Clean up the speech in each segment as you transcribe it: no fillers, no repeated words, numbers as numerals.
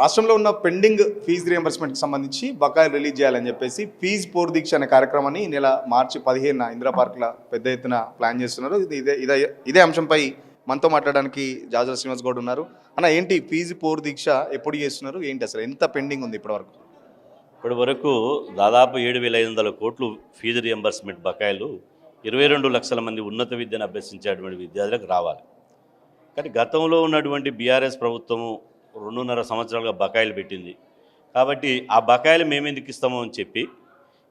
రాష్ట్రంలో ఉన్న pending fee రియంబర్స్మెంట్కి సంబంధించి బకాయిలు రిలీజ్ చేయాలని చెప్పేసి ఫీజు పోర్ దీక్ష అనే కార్యక్రమాన్ని ఈ నెల మార్చి 15న ఇందిరా పార్క్లో పెద్ద ఎత్తున ప్లాన్ చేస్తున్నారు. ఇదే అంశంపై మనతో మాట్లాడడానికి జాజుల శ్రీనివాస్ గౌడ్ ఉన్నారు. అన్న, ఏంటి ఫీజు పోర్ దీక్ష ఎప్పుడు చేస్తున్నారు, ఏంటి అసలు ఎంత పెండింగ్ ఉంది ఇప్పటివరకు? ఇప్పటి వరకు దాదాపు 7,500 కోట్లు ఫీజు రియంబర్స్మెంట్ బకాయిలు 22 లక్షల మంది ఉన్నత విద్యను అభ్యసించేటువంటి విద్యార్థులకు రావాలి. కానీ గతంలో ఉన్నటువంటి బీఆర్ఎస్ ప్రభుత్వము 2.5 సంవత్సరాలుగా బకాయిలు పెట్టింది. కాబట్టి ఆ బకాయిలు మేమెందుకు ఇస్తామో అని చెప్పి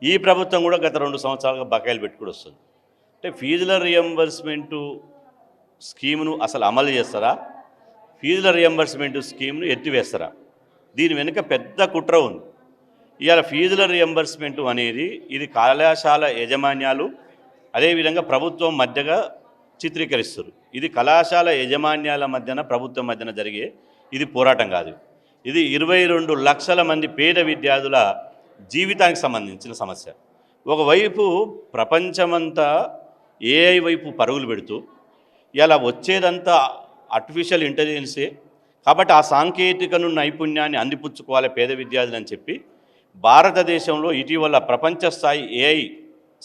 ఈ ప్రభుత్వం కూడా గత 2 సంవత్సరాలుగా బకాయిలు పెట్టుకుని వస్తుంది. అంటే ఫీజుల రియంబర్స్మెంటు స్కీమును అసలు అమలు చేస్తారా, ఫీజుల రియంబర్స్మెంట్ స్కీమ్ను ఎత్తివేస్తారా? దీని వెనుక పెద్ద కుట్ర ఉంది. ఇవాళ ఫీజుల రియంబర్స్మెంట్ అనేది ఇది కళాశాల యాజమాన్యాలు అదేవిధంగా ప్రభుత్వం మధ్యగా చిత్రీకరిస్తారు. ఇది కళాశాల యాజమాన్యాల మధ్యన ప్రభుత్వం మధ్యన జరిగే ఇది పోరాటం కాదు. ఇది 22 లక్షల మంది పేద విద్యార్థుల జీవితానికి సంబంధించిన సమస్య. ఒకవైపు ప్రపంచమంతా ఏఐ వైపు పరుగులు పెడుతూ ఇలా వచ్చేదంతా ఆర్టిఫిషియల్ ఇంటెలిజెన్సే, కాబట్టి ఆ సాంకేతికను నైపుణ్యాన్ని అందిపుచ్చుకోవాలి పేద విద్యార్థులు అని చెప్పి భారతదేశంలో ఇటీవల ప్రపంచ స్థాయి ఏఐ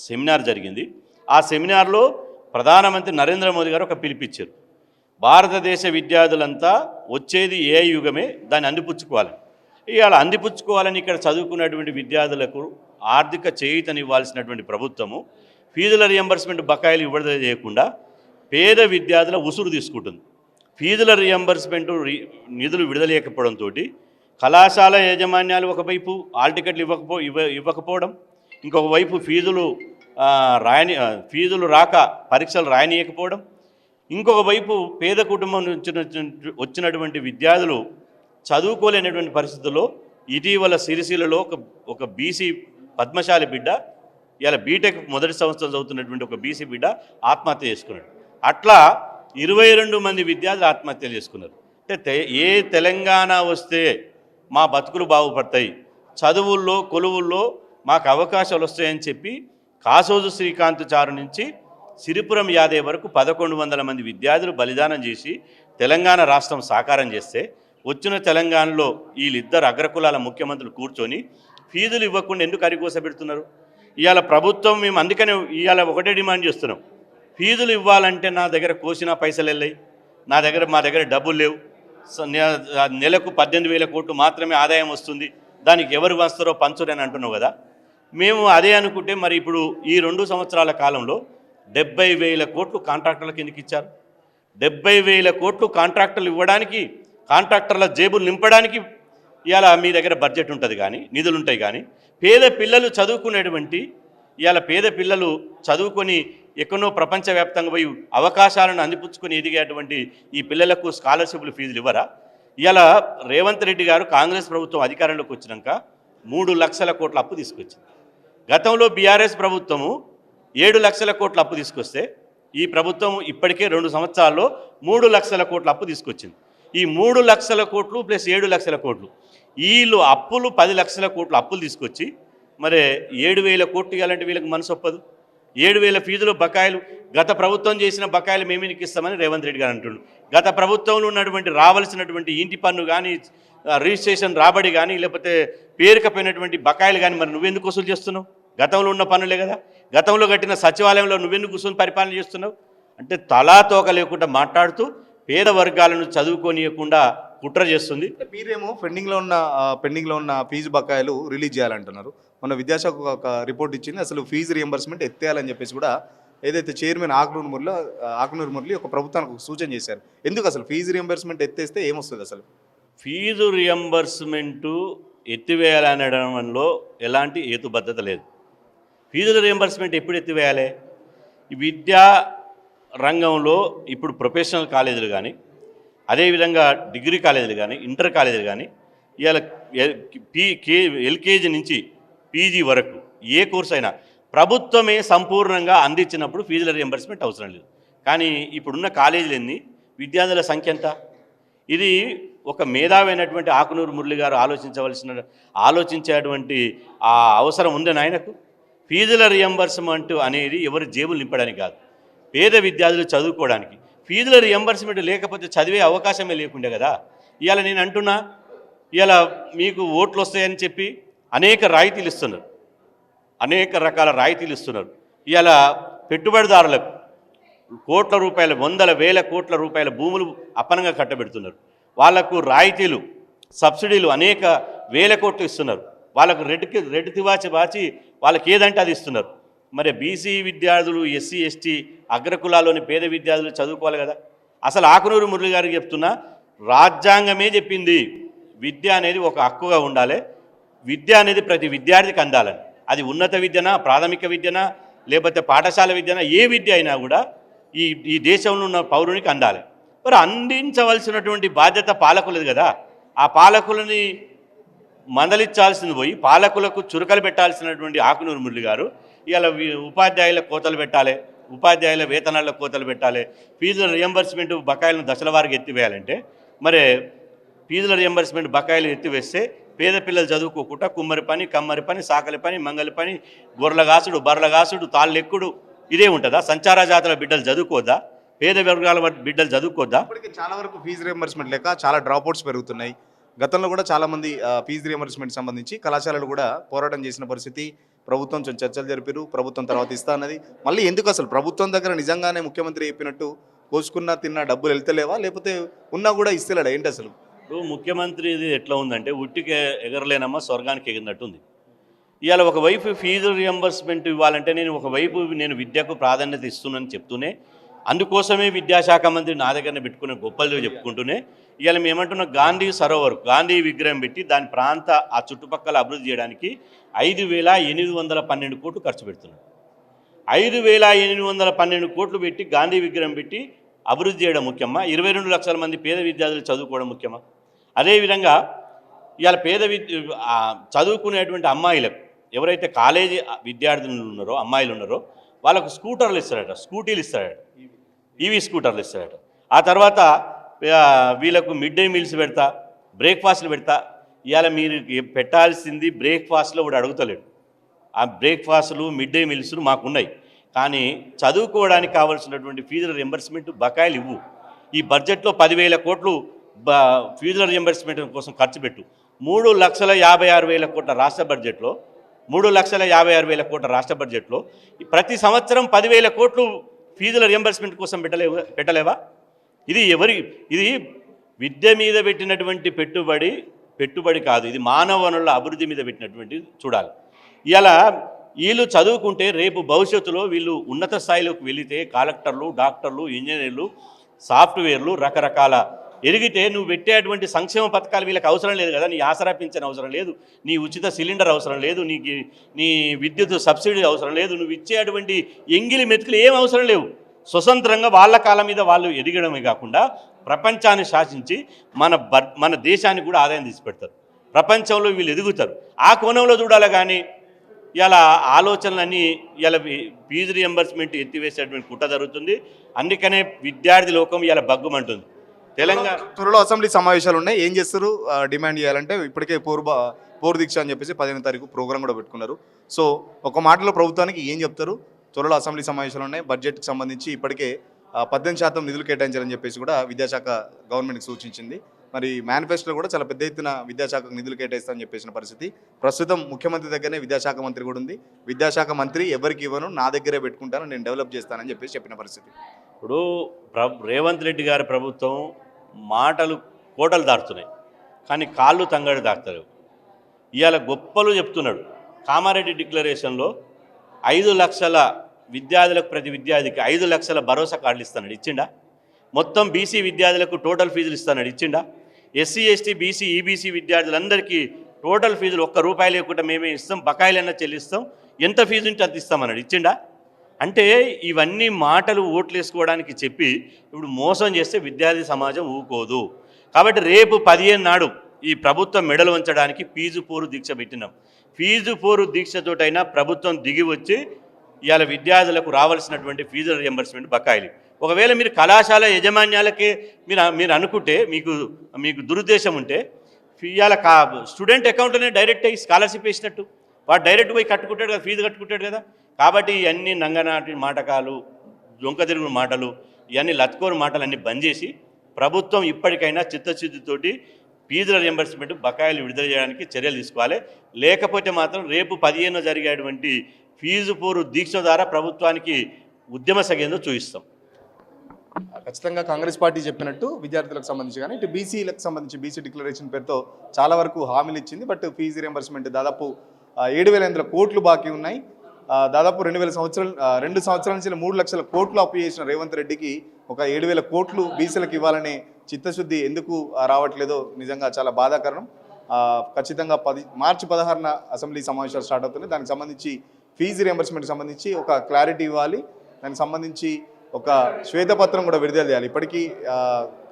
సెమినార్ జరిగింది. ఆ సెమినార్లో ప్రధానమంత్రి నరేంద్ర మోదీ గారు ఒక పిలిపిచ్చారు. భారతదేశ విద్యార్థులంతా వచ్చేది ఏఐ యుగమే, దాన్ని అందిపుచ్చుకోవాలి. ఇవాళ అందిపుచ్చుకోవాలని ఇక్కడ చదువుకున్నటువంటి విద్యార్థులకు ఆర్థిక చేయూతనివ్వాల్సినటువంటి ప్రభుత్వము ఫీజుల రియంబర్స్మెంట్ బకాయిలు విడుదల చేయకుండా పేద విద్యార్థుల ఉసురు తీసుకుంటుంది. ఫీజుల రియంబర్స్మెంట్ నిధులు విడుదల చేయకపోవడంతో కళాశాల యాజమాన్యాలు ఒకవైపు హాల్ టికెట్లు ఇవ్వకపోవడం, ఇంకొక వైపు ఫీజులు రాక పరీక్షలు రాయనీయకపోవడం, ఇంకొక వైపు పేద కుటుంబం నుంచి వచ్చినటువంటి విద్యార్థులు చదువుకోలేనటువంటి పరిస్థితుల్లో ఇటీవల సిరిసిల్లలో ఒక బీసీ పద్మశాలి బిడ్డ, ఇలా బీటెక్ మొదటి సంవత్సరం చదువుతున్నటువంటి ఒక బీసీ బిడ్డ ఆత్మహత్య చేసుకున్నాడు. అట్లా 22 మంది విద్యార్థులు ఆత్మహత్యలు చేసుకున్నారు. అంటే ఏ తెలంగాణ వస్తే మా బతుకులు బాగుపడతాయి, చదువుల్లో కొలువుల్లో మాకు అవకాశాలు వస్తాయని చెప్పి కాసోజు శ్రీకాంత్ చారు నుంచి సిరిపురం యాదవ్ వరకు 1100 మంది విద్యార్థులు బలిదానం చేసి తెలంగాణ రాష్ట్రం సాకారం చేస్తే వచ్చిన తెలంగాణలో వీళ్ళిద్దరు అగ్రకులాల ముఖ్యమంత్రులు కూర్చొని ఫీజులు ఇవ్వకుండా ఎందుకు అరికోసపెడుతున్నారు? ఇవాళ ప్రభుత్వం మేము అందుకనే ఇవాళ ఒకటే డిమాండ్ చేస్తున్నాం, ఫీజులు ఇవ్వాలంటే నా దగ్గర కోసిన పైసలు వెళ్ళాయి, మా దగ్గర డబ్బులు లేవు, నెలకు 18,000 కోట్లు మాత్రమే ఆదాయం వస్తుంది, దానికి ఎవరు వస్తారో పంచురని అంటున్నావు కదా. మేము అదే అనుకుంటే మరి ఇప్పుడు ఈ 2 సంవత్సరాల కాలంలో 70,000 కోట్లు కాంట్రాక్టర్లకు ఎందుకు ఇచ్చారు? 70,000 కోట్లు కాంట్రాక్టర్లు ఇవ్వడానికి, కాంట్రాక్టర్ల జేబులు నింపడానికి ఇవాళ మీ దగ్గర బడ్జెట్ ఉంటుంది కానీ నిధులు ఉంటాయి. కానీ పేద పిల్లలు చదువుకునేటువంటి ఇవాళ పేద పిల్లలు చదువుకొని ఎక్కడో ప్రపంచవ్యాప్తంగా పోయి అవకాశాలను అందిపుచ్చుకొని ఎదిగేటువంటి ఈ పిల్లలకు స్కాలర్షిప్లు ఫీజులు ఇవ్వరా? ఇవాళ రేవంత్ రెడ్డి గారు కాంగ్రెస్ ప్రభుత్వం అధికారంలోకి వచ్చినాక 3 లక్షల కోట్ల అప్పు తీసుకొచ్చింది. గతంలో బీఆర్ఎస్ ప్రభుత్వము 7 లక్షల కోట్ల అప్పు తీసుకొస్తే ఈ ప్రభుత్వం ఇప్పటికే 2 సంవత్సరాల్లో 3 లక్షల కోట్ల అప్పు తీసుకొచ్చింది. ఈ 3 లక్షల కోట్లు ప్లస్ 7 లక్షల కోట్లు వీళ్ళు అప్పులు 10 లక్షల కోట్లు అప్పులు తీసుకొచ్చి మరి 7,000 కోట్లు ఇవ్వాలంటే వీళ్ళకి మనసు ఒప్పదు. 7,000 ఫీజులు బకాయిలు గత ప్రభుత్వం చేసిన బకాయిలు మేమేనికి ఇస్తామని రేవంత్ రెడ్డి గారు అంటున్నారు. గత ప్రభుత్వంలో ఉన్నటువంటి రావాల్సినటువంటి ఇంటి పన్ను కానీ రిజిస్ట్రేషన్ రాబడి కానీ లేకపోతే పేరుకపోయినటువంటి బకాయిలు కానీ మరి నువ్వెందుకు వసూలు చేస్తున్నావు? గతంలో ఉన్న పన్నులే కదా. గతంలో కట్టిన సచివాలయంలో నువ్వెందుకు కూర్చొని పరిపాలన చేస్తున్నావు? అంటే తలాతోక లేకుండా మాట్లాడుతూ పేద వర్గాలను చదువుకోనియకుండా కుట్ర చేస్తుంది. మీరేమో పెండింగ్లో ఉన్న ఫీజు బకాయిలు రిలీజ్ చేయాలంటున్నారు. మన విద్యాశాఖ ఒక రిపోర్ట్ ఇచ్చింది, అసలు ఫీజు రియంబర్స్మెంట్ ఎత్తేయాలని చెప్పేసి కూడా ఏదైతే చైర్మన్ ఆకునూరు మురళి ఒక ప్రభుత్వానికి సూచన చేశారు. ఎందుకు అసలు ఫీజు రియంబర్స్మెంట్ ఎత్తేస్తే ఏమొస్తుంది? అసలు ఫీజు రియంబర్స్మెంటు ఎత్తివేయాలనడంలో ఎలాంటి హేతుబద్ధత లేదు. ఫీజుల రియంబర్స్మెంట్ ఎప్పుడు ఎత్తివేయాలి? విద్యా రంగంలో ఇప్పుడు ప్రొఫెషనల్ కాలేజీలు కానీ అదేవిధంగా డిగ్రీ కాలేజీలు కానీ ఇంటర్ కాలేజీలు కానీ ఇవాళ ఎల్కేజీ నుంచి పీజీ వరకు ఏ కోర్సు అయినా ప్రభుత్వమే సంపూర్ణంగా అందించినప్పుడు ఫీజుల రియంబర్స్మెంట్ అవసరం లేదు. కానీ ఇప్పుడున్న కాలేజీలు ఎన్ని, విద్యార్థుల సంఖ్య ఎంత? ఇది ఒక మేధావైనటువంటి ఆకునూరు మురళి గారు ఆలోచించేటువంటి ఆ అవసరం ఉందని ఆయనకు. ఫీజుల రియంబర్స్మెంట్ అనేది ఎవరి జేబులు నింపడానికి కాదు, పేద విద్యార్థులు చదువుకోవడానికి. ఫీజుల రియంబర్స్మెంట్ లేకపోతే చదివే అవకాశమే లేకుండే కదా. ఇవాళ నేను అంటున్నా ఇలా మీకు ఓట్లు వస్తాయని చెప్పి అనేక రాయితీలు ఇస్తున్నారు, అనేక రకాల రాయితీలు ఇస్తున్నారు. ఇలా పెట్టుబడిదారులకు కోట్ల రూపాయల, వందల వేల కోట్ల రూపాయల భూములు అప్పనంగా కట్టబెడుతున్నారు. వాళ్లకు రాయితీలు, సబ్సిడీలు అనేక వేల కోట్లు ఇస్తున్నారు. వాళ్ళకు రెడ్ తివాచి బాచి వాళ్ళకి ఏదంటే అది ఇస్తున్నారు. మరి బీసీ విద్యార్థులు, ఎస్సీ ఎస్టీ అగ్రకులాల్లోని పేద విద్యార్థులు చదువుకోవాలి కదా. అసలు ఆకునూరు మురళి గారికి చెప్తున్నా, రాజ్యాంగమే చెప్పింది విద్య అనేది ఒక హక్కుగా ఉండాలి, విద్య అనేది ప్రతి విద్యార్థికి అందాలని. అది ఉన్నత విద్యనా, ప్రాథమిక విద్యనా, లేకపోతే పాఠశాల విద్యనా, ఏ విద్య అయినా కూడా ఈ దేశంలో ఉన్న పౌరునికి అందాలి. మరి అందించవలసినటువంటి బాధ్యత పాలకులది కదా. ఆ పాలకులని మందలించాల్సింది పోయి పాలకులకు చురకలు పెట్టాల్సినటువంటి ఆకునూరు మురళి గారు ఇవాళ ఉపాధ్యాయుల కోతలు పెట్టాలి, ఉపాధ్యాయుల వేతనాల కోతలు పెట్టాలి, ఫీజుల రియంబర్స్మెంట్ బకాయిలను దశల వారికి ఎత్తివేయాలంటే మరి ఫీజుల రియంబర్స్మెంట్ బకాయిలు ఎత్తివేస్తే పేద పిల్లలు చదువుకోకుండా కుమ్మరి పని, కమ్మరి పని, సాకలి పని, మంగలి పని, గొర్రెల కాసుడు, బర్రెల కాసుడు, తాళ్ళెక్కుడు ఇదే ఉంటుందా? సంచార జాతుల బిడ్డలు చదువుకోద్దా? పేద వర్గాల బిడ్డలు చదువుకోద్దా? ఇప్పటికీ చాలా వరకు ఫీజు రియంబర్స్మెంట్ లేక చాలా డ్రాప్అవుట్స్ పెరుగుతున్నాయి. గతంలో కూడా చాలామంది ఫీజు రియంబర్స్మెంట్ సంబంధించి కళాశాలలు కూడా పోరాటం చేసిన పరిస్థితి, ప్రభుత్వం చర్చలు జరిపారు, ప్రభుత్వం తర్వాత ఇస్తా అన్నది. మళ్ళీ ఎందుకు అసలు ప్రభుత్వం దగ్గర నిజంగానే ముఖ్యమంత్రి చెప్పినట్టు కోసుకున్నా తిన్నా డబ్బులు వెళ్తలేవా, లేకపోతే ఉన్నా కూడా ఇస్తలేడా ఏంటి అసలు? ఇప్పుడు ముఖ్యమంత్రి ఇది ఎట్లా ఉందంటే ఉట్టికి ఎగరలేనమ్మా స్వర్గానికి ఎగిరినట్టు ఉంది. ఇవాళ ఒకవైపు ఫీజు రియంబర్స్మెంట్ ఇవ్వాలంటే నేను విద్యకు ప్రాధాన్యత ఇస్తున్నానని చెప్తూనే, అందుకోసమే విద్యాశాఖ మంత్రి నా దగ్గరనే పెట్టుకునే గొప్పలు చెప్పుకుంటూనే ఇవాళ మేమంటున్న గాంధీ సరోవర్, గాంధీ విగ్రహం పెట్టి దాని ప్రాంత ఆ చుట్టుపక్కల అభివృద్ధి చేయడానికి 5,812 కోట్లు ఖర్చు పెడుతున్నాడు. 5,812 కోట్లు పెట్టి గాంధీ విగ్రహం పెట్టి అభివృద్ధి చేయడం ముఖ్యమా? 22 లక్షల మంది పేద విద్యార్థులు చదువుకోవడం ముఖ్యమా? అదేవిధంగా ఇవాళ చదువుకునేటువంటి అమ్మాయిలకు, ఎవరైతే కాలేజీ విద్యార్థులు ఉన్నారో, అమ్మాయిలు ఉన్నారో వాళ్ళకు స్కూటర్లు ఇస్తారట, స్కూటీలు ఇస్తారట, ఈవీ స్కూటర్లు ఇస్తారట. ఆ తర్వాత వీళ్ళకు మిడ్ డే మీల్స్ పెడతా, బ్రేక్ఫాస్ట్లు పెడతా. ఇవాళ మీరు పెట్టాల్సింది బ్రేక్ఫాస్ట్లో కూడా అడుగుతలేడు. ఆ బ్రేక్ఫాస్ట్లు, మిడ్ డే మీల్స్ మాకున్నాయి, కానీ చదువుకోవడానికి కావాల్సినటువంటి ఫీజుల రియంబర్స్మెంట్ బకాయిలు ఇవ్వు. ఈ బడ్జెట్లో 10,000 కోట్లు ఫీజుల రియంబర్స్మెంట్ కోసం ఖర్చు పెట్టు. 3,56,000 కోట్ల రాష్ట్ర బడ్జెట్లో 3,56,000 కోట్ల రాష్ట్ర బడ్జెట్లో ప్రతి సంవత్సరం 10,000 కోట్లు ఫీజుల రియంబర్స్మెంట్ కోసం పెట్టలేవా? ఇది విద్య మీద పెట్టినటువంటి పెట్టుబడి కాదు, ఇది మానవ వనరుల అభివృద్ధి మీద పెట్టినటువంటి చూడాలి. ఇలా వీళ్ళు చదువుకుంటే రేపు భవిష్యత్తులో వీళ్ళు ఉన్నత స్థాయిలోకి వెళితే కలెక్టర్లు, డాక్టర్లు, ఇంజనీర్లు, సాఫ్ట్వేర్లు రకరకాల ఎరిగితే నువ్వు పెట్టేటువంటి సంక్షేమ పథకాలు వీళ్ళకి అవసరం లేదు కదా. నీ ఆసరా పింఛన్ అవసరం లేదు, నీ ఉచిత సిలిండర్ అవసరం లేదు, నీ విద్యుత్ సబ్సిడీ అవసరం లేదు, నువ్వు ఇచ్చేటువంటి ఎంగిలి మెతుకులు ఏం అవసరం లేవు. స్వతంత్రంగా వాళ్ళ కాళ్ళ మీద వాళ్ళు ఎదగడమే కాకుండా ప్రపంచాన్ని శాసించి మన దేశానికి కూడా ఆదాయం తీసిపెడతారు. ప్రపంచంలో వీళ్ళు ఎదుగుతారు. ఆ కోణంలో చూడాలి. కానీ ఇలా ఆలోచనలన్నీ ఇలా ఫీజు రియంబర్స్మెంట్ ఎత్తివేసేటువంటి కుట్ర జరుగుతుంది. అందుకనే విద్యార్థి లోకం ఇలా బగ్గుమంటుంది. తెలంగాణ త్వరలో అసెంబ్లీ సమావేశాలు ఉన్నాయి, ఏం చేస్తారు డిమాండ్ చేయాలంటే? ఇప్పటికే పోరు దీక్ష అని చెప్పేసి 15వ తారీఖు ప్రోగ్రామ్ కూడా పెట్టుకున్నారు. సో ఒక మాటలో ప్రభుత్వానికి ఏం చెప్తారు? త్వరలో అసెంబ్లీ సమావేశాలు ఉన్నాయి, బడ్జెట్కి సంబంధించి ఇప్పటికే 18% నిధులు కేటాయించాలని చెప్పేసి కూడా విద్యాశాఖ గవర్నమెంట్కి సూచించింది. మరి మేనిఫెస్టోలో కూడా చాలా పెద్ద ఎత్తున విద్యాశాఖకు నిధులు కేటాయిస్తామని చెప్పేసిన పరిస్థితి. ప్రస్తుతం ముఖ్యమంత్రి దగ్గరనే విద్యాశాఖ మంత్రి కూడా ఉంది. విద్యాశాఖ మంత్రి ఎవరికి ఇవ్వను, నా దగ్గరే పెట్టుకుంటాను, నేను డెవలప్ చేస్తానని చెప్పేసి చెప్పిన పరిస్థితి. ఇప్పుడు రేవంత్ రెడ్డి గారి ప్రభుత్వం మాటలు కోటలు దాటుతున్నాయి, కానీ కాళ్ళు తంగడి దాటుతలేవు. ఇవాళ గొప్పలు చెప్తున్నాడు. కామారెడ్డి డిక్లరేషన్లో 5 లక్షల విద్యార్థులకు, ప్రతి విద్యార్థికి 5 లక్షల భరోసా కార్డులు ఇస్తాడు, ఇచ్చిండా? మొత్తం బీసీ విద్యార్థులకు టోటల్ ఫీజులు ఇస్తాడు, ఇచ్చిండా? ఎస్సీ ఎస్టీ బీసీ ఈబీసీ విద్యార్థులందరికీ టోటల్ ఫీజులు ₹1 లేకుండా మేమే ఇస్తాం, బకాయిలన్నా చెల్లిస్తాం, ఎంత ఫీజు ఉంటే అంత ఇస్తామన్నాడు, ఇచ్చిండా? అంటే ఇవన్నీ మాటలు ఓట్లు వేసుకోవడానికి చెప్పి ఇప్పుడు మోసం చేస్తే విద్యార్థి సమాజం ఊకోదు. కాబట్టి రేపు 15 నాడు ఈ ప్రభుత్వం మెడలు వంచడానికి ఫీజు పోరు దీక్ష పెట్టినాం. ఫీజు పోరు దీక్షతోటైనా ప్రభుత్వం దిగి వచ్చి ఇవాళ విద్యార్థులకు రావాల్సినటువంటి ఫీజుల రియంబర్స్మెంట్ బకాయిలు, ఒకవేళ మీరు కళాశాల యాజమాన్యాలకే మీరు అనుకుంటే, మీకు దురుద్దేశం ఉంటే ఇవాళ స్టూడెంట్ అకౌంట్లోనే డైరెక్ట్ అయ్యి స్కాలర్షిప్ వేసినట్టు వాడు డైరెక్ట్ పోయి కట్టుకుంటాడు కదా, ఫీజు కట్టుకుంటాడు కదా. కాబట్టి ఇవన్నీ నంగనాటి మాటకాలు, జొంక తిరుగుడు మాటలు, ఇవన్నీ లత్కోరు మాటలు అన్నీ బంద్ చేసి ప్రభుత్వం ఇప్పటికైనా చిత్తశుద్ధితోటి ఫీజుల రియంబర్స్మెంట్ బకాయిలు విడుదల చేయడానికి చర్యలు తీసుకోవాలి. లేకపోతే మాత్రం రేపు 15న జరిగేటువంటి ఫీజు పూర్వ దీక్ష ద్వారా ప్రభుత్వానికి ఉద్యమ సగేందో చూపిస్తాం. ఖచ్చితంగా కాంగ్రెస్ పార్టీ చెప్పినట్టు విద్యార్థులకు సంబంధించి కానీ ఇటు బీసీలకు సంబంధించి బీసీ డిక్లరేషన్ పేరుతో చాలా వరకు హామీలు ఇచ్చింది. బట్ ఫీజు రియంబర్స్మెంట్ దాదాపు 7,800 కోట్లు బాకీ ఉన్నాయి. దాదాపు 2 సంవత్సరాల నుంచి 3 లక్షల కోట్లు అప్పు చేసిన రేవంత్ రెడ్డికి ఒక 7,000 కోట్లు బీసీలకు ఇవ్వాలనే చిత్తశుద్ధి ఎందుకు రావట్లేదో నిజంగా చాలా బాధాకరం. ఖచ్చితంగా మార్చి 16న అసెంబ్లీ సమావేశాలు స్టార్ట్ అవుతున్నాయి. దానికి సంబంధించి ఫీజు రియంబర్స్మెంట్కి సంబంధించి ఒక క్లారిటీ ఇవ్వాలి. దానికి సంబంధించి ఒక శ్వేతపత్రం కూడా విడుదల చేయాలి. ఇప్పటికీ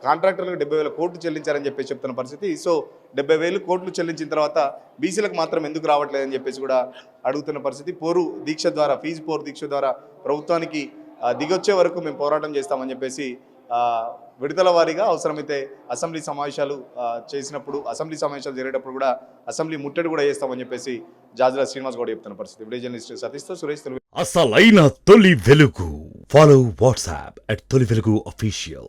కాంట్రాక్టర్లకు 70,000 కోట్లు చెల్లించారని చెప్పేసి చెప్తున్న పరిస్థితి. సో 70,000 కోట్లు చెల్లించిన తర్వాత బీసీలకు మాత్రం ఎందుకు రావట్లేదని చెప్పేసి కూడా అడుగుతున్న పరిస్థితి. ఫీజు పోరు దీక్ష ద్వారా ప్రభుత్వానికి దిగొచ్చే వరకు మేము పోరాటం చేస్తామని చెప్పేసి విడతల వారీగా అవసరమైతే అసెంబ్లీ సమావేశాలు జరిగేటప్పుడు కూడా అసెంబ్లీ ముట్టడి కూడా చేస్తామని చెప్పేసి జాజుల శ్రీనివాస్ గౌడ్ చెప్తున్న పరిస్థితి. వీడియో జర్నలిస్ట్ సతీష్తో సురేష్. అసలైన తొలి వెలుగు. ఫాలో వాట్సాప్ @తొలి వెలుగు official.